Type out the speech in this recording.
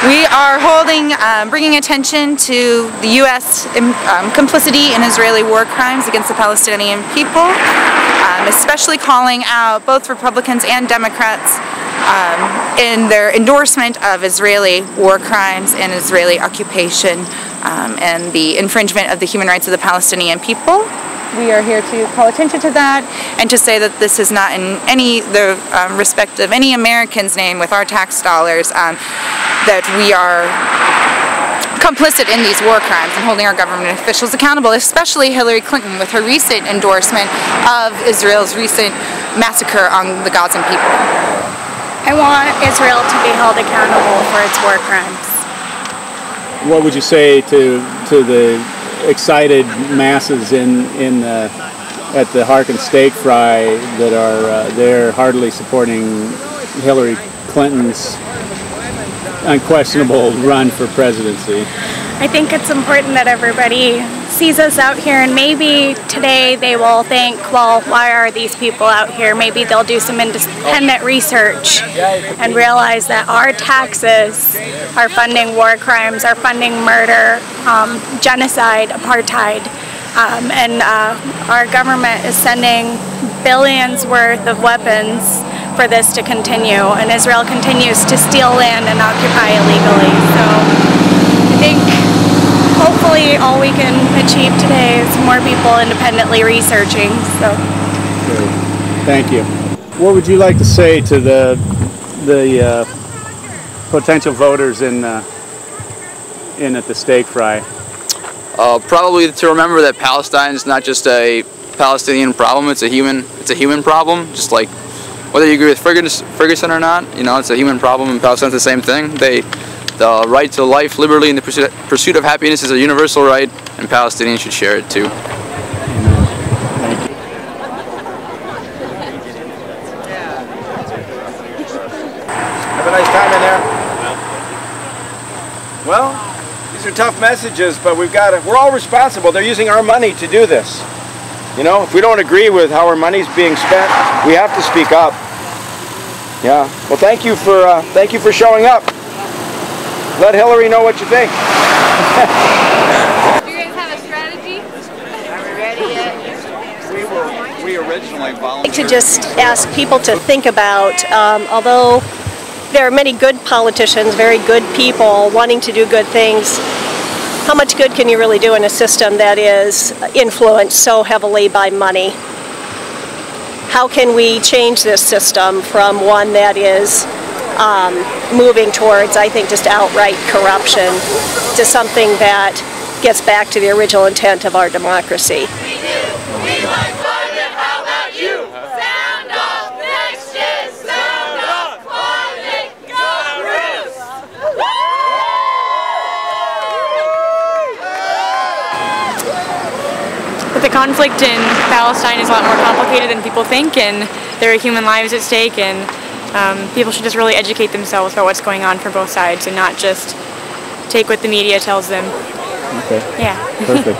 We are bringing attention to the U.S. Complicity in Israeli war crimes against the Palestinian people, especially calling out both Republicans and Democrats in their endorsement of Israeli war crimes and Israeli occupation and the infringement of the human rights of the Palestinian people. We are here to call attention to that and to say that this is not in the respect of any American's name with our tax dollars, that we are complicit in these war crimes and holding our government officials accountable, especially Hillary Clinton with her recent endorsement of Israel's recent massacre on the Gazan people. I want Israel to be held accountable for its war crimes. What would you say to the excited masses at the Harkin steak fry that are there heartily supporting Hillary Clinton's unquestionable run for presidency? I think it's important that everybody sees us out here, and maybe today they will think, well, why are these people out here? Maybe they'll do some independent research and realize that our taxes are funding war crimes, are funding murder, genocide, apartheid, and our government is sending billions worth of weapons for this to continue, and Israel continues to steal land and occupy illegally. So I think hopefully all we can achieve today is more people independently researching. So. Great. Thank you. What would you like to say to the potential voters in at the steak fry? Probably to remember that Palestine is not just a Palestinian problem; it's a human problem. Just like whether you agree with Ferguson or not, it's a human problem, and Palestine's the same thing. The right to life, liberty, and the pursuit of happiness is a universal right, and Palestinians should share it too. Thank you. Have a nice time in there. Well, these are tough messages, but we're all responsible. They're using our money to do this. If we don't agree with how our money's being spent, we have to speak up. Yeah. Well, thank you for showing up. Let Hillary know what you think. Do you guys have a strategy? Are we ready yet? We originally volunteered. To just ask people to think about, although there are many good politicians, very good people wanting to do good things, how much good can you really do in a system that is influenced so heavily by money? How can we change this system from one that is moving towards, I think, just outright corruption to something that gets back to the original intent of our democracy? We like climate, how about you? Sound off, next gen, sound off, climate, go Bruce! But the conflict in Palestine is a lot more complicated than people think, and there are human lives at stake, and people should just really educate themselves about what's going on for both sides and not just take what the media tells them. Okay. Yeah. Perfect.